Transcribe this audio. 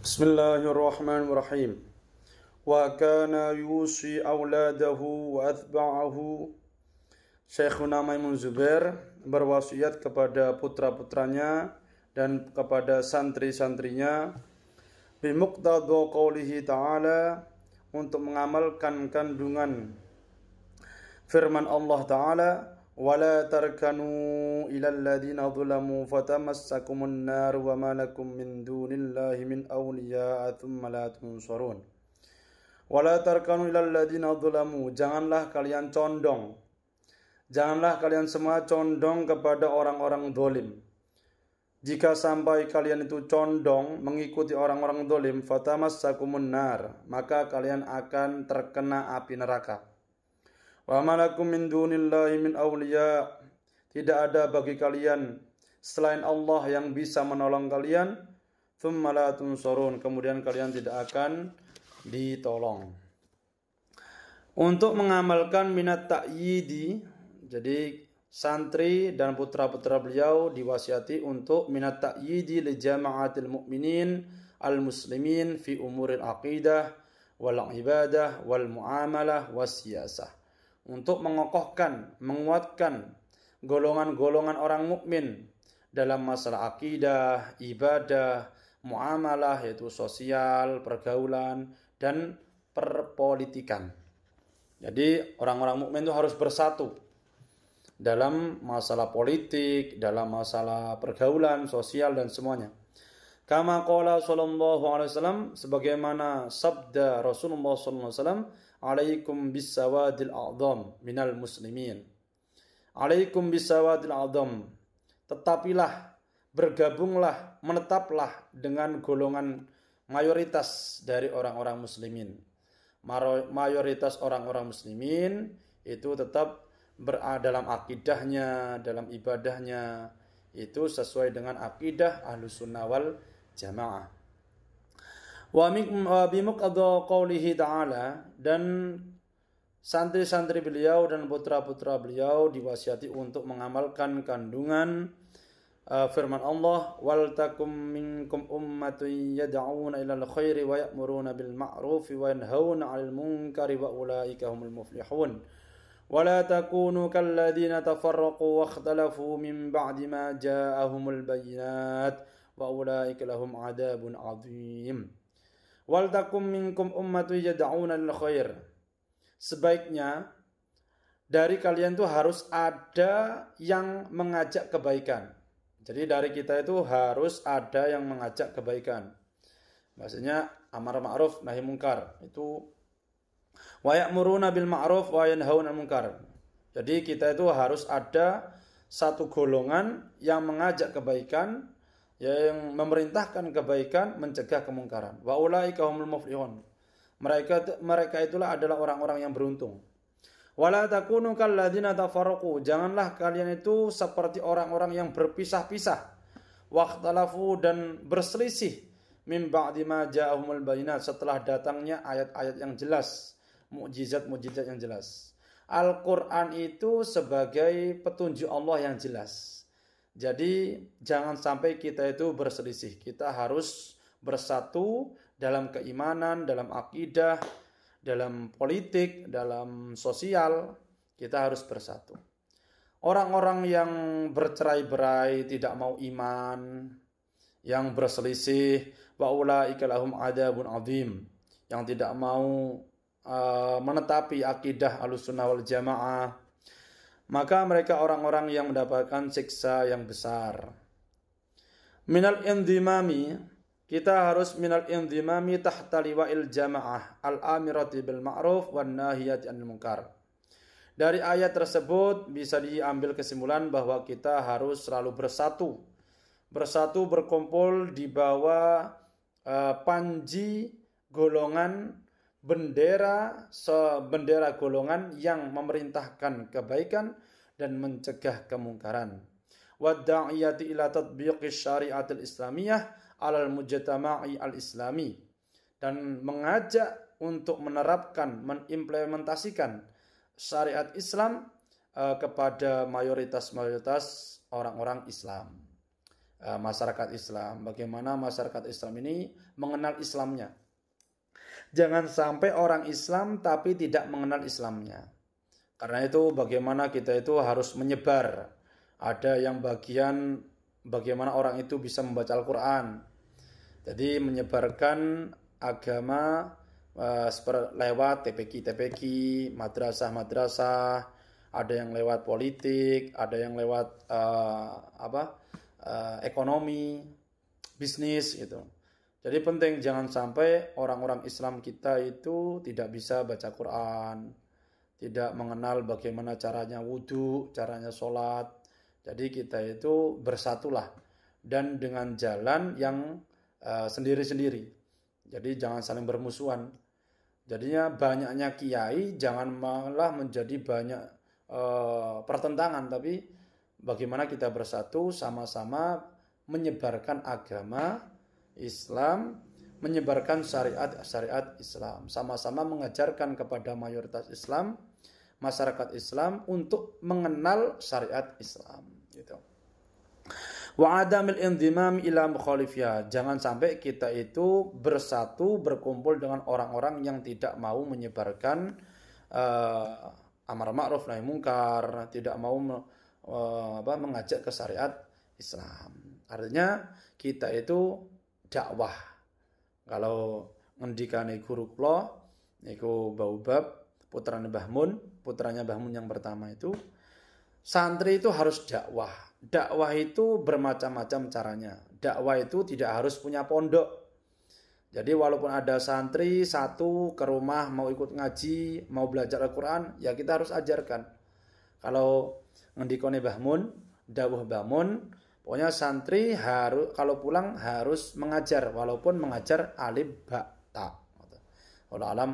Bismillahirrahmanirrahim. Wa kana yusi auladahu wa atba'ahu. Syekhuna Maimun Zubair berwasiat kepada putra-putranya dan kepada santri-santrinya bimuqtadha qaulihi ta'ala, untuk mengamalkan kandungan firman Allah Ta'ala, wala tarkanu ilal ladina zulamu fatamassakumun nar wa ma lakum min dunillahi min awliya thumma la tunsarun. Wala tarkanu ilal ladina zulamu, janganlah kalian condong, janganlah kalian semua condong kepada orang-orang zalim. Jika sampai kalian itu condong mengikuti orang-orang zalim, fatamassakumun nar, maka kalian akan terkena api neraka. Wa malakum min dunillahi min awliya, tidak ada bagi kalian selain Allah yang bisa menolong kalian. Tsumma la tunsarun, kemudian kalian tidak akan ditolong. Untuk mengamalkan minat ta'yidi, jadi santri dan putra-putra beliau diwasiati untuk minat ta'yidi li jama'atil mu'minin al-muslimin fi umuril aqidah wal ibadah wal muamalah was siyasah, untuk mengokohkan, menguatkan golongan-golongan orang mukmin dalam masalah akidah, ibadah, muamalah, yaitu sosial, pergaulan, dan perpolitikan. Jadi orang-orang mukmin itu harus bersatu dalam masalah politik, dalam masalah pergaulan, sosial, dan semuanya. Kama qala sallallahu alaihi wasallam, sebagaimana sabda Rasulullah sallallahu alaihi wasallam, alaikum bisawadil a'dham minal muslimin. Alaikum bisawadil a'dham, tetapilah, bergabunglah, menetaplah dengan golongan mayoritas dari orang-orang muslimin. Mayoritas orang-orang muslimin itu tetap berada dalam akidahnya, dalam ibadahnya, itu sesuai dengan akidah Ahlussunnah wal Jamaah. Wa bimuqtadha qaulihi ta'ala, dan santri-santri beliau dan putra-putra beliau diwasiati untuk mengamalkan kandungan firman Allah, wal takum minkum ummatun yad'una ilal khairi wa ya'muruna bil ma'rufi wa yanhauna 'anil munkari wa ulaika humul muflihun. ولا تكونوا كالذين تفرقوا واختلفوا من بعد ما جاءهم البينات وأولئك لهم عذاب عظيم. وَلْتَكُمْ مِنْكُمْ أُمَّةٌ يَدْعُونَ لِلْخَيْرِ, sebaiknya dari kalian itu harus ada yang mengajak kebaikan. Jadi dari kita itu harus ada yang mengajak kebaikan. Maksudnya amar ma'ruf nahi munkar, itu wa ya'muruna bil ma'ruf wa yanhauna 'anil munkar. Jadi kita itu harus ada satu golongan yang mengajak kebaikan, yang memerintahkan kebaikan, mencegah kemungkaran. Wa ulaika humul muflihun. Mereka itulah adalah orang-orang yang beruntung. Wala takunu kalladzina tafarraqu, janganlah kalian itu seperti orang-orang yang berpisah-pisah. Waqtalafu, dan berselisih, min ba'di ma ja'ahumul bayinat, setelah datangnya ayat-ayat yang jelas, mukjizat-mukjizat yang jelas. Al-Quran itu sebagai petunjuk Allah yang jelas. Jadi jangan sampai kita itu berselisih. Kita harus bersatu dalam keimanan, dalam akidah, dalam politik, dalam sosial. Kita harus bersatu. Orang-orang yang bercerai-berai, tidak mau iman, yang berselisih, wa ulaika lahum adzabun adzim, yang tidak mau menetapi akidah Ahlussunnah wal Jamaah, maka mereka orang-orang yang mendapatkan siksa yang besar. Minal indimami, kita harus minal indimami tahta liwa'il jamaah al-amirati bil ma'ruf wan nahiyati 'anil munkar. Dari ayat tersebut bisa diambil kesimpulan bahwa kita harus selalu bersatu, berkumpul di bawah panji golongan, bendera golongan yang memerintahkan kebaikan dan mencegah kemungkaran. Wadda'iyati ila tatbiqis syariatil islamiyah alal mujtama'i al-islami, dan mengajak untuk menerapkan, mengimplementasikan syariat Islam kepada mayoritas orang-orang Islam. masyarakat Islam. Bagaimana masyarakat Islam ini mengenal Islamnya. Jangan sampai orang Islam tapi tidak mengenal Islamnya. Karena itu bagaimana kita itu harus menyebar. Ada yang bagian bagaimana orang itu bisa membaca Al-Quran. Jadi menyebarkan agama lewat TPQ, madrasah, ada yang lewat politik, ada yang lewat ekonomi, bisnis gitu. Jadi penting jangan sampai orang-orang Islam kita itu tidak bisa baca Quran, tidak mengenal bagaimana caranya wudhu, caranya sholat. Jadi kita itu bersatulah dan dengan jalan yang sendiri-sendiri. Jadi jangan saling bermusuhan. Jadinya banyaknya kiai jangan malah menjadi banyak pertentangan, tapi bagaimana kita bersatu sama-sama menyebarkan agama Islam, menyebarkan syariat Islam, sama-sama mengajarkan kepada mayoritas Islam, masyarakat Islam untuk mengenal syariat Islam gitu. Wa adamil indimam ila mukhalifiyah. Jangan sampai kita itu bersatu berkumpul dengan orang-orang yang tidak mau menyebarkan amar ma'ruf nahi mungkar, tidak mau mengajak ke syariat Islam. Artinya kita itu dakwah. Kalau ngendikane guru kula niku Baubab, putranya Mbah Mun, yang pertama itu, santri itu harus dakwah. Dakwah itu bermacam-macam caranya. Dakwah itu tidak harus punya pondok. Jadi walaupun ada santri satu ke rumah mau ikut ngaji, mau belajar Al-Quran, ya kita harus ajarkan. Kalau ngendikone Mbah Mun, dawuh Mbah Mun, pokoknya santri harus kalau pulang harus mengajar, walaupun mengajar alif ba ta. Wallahu alam.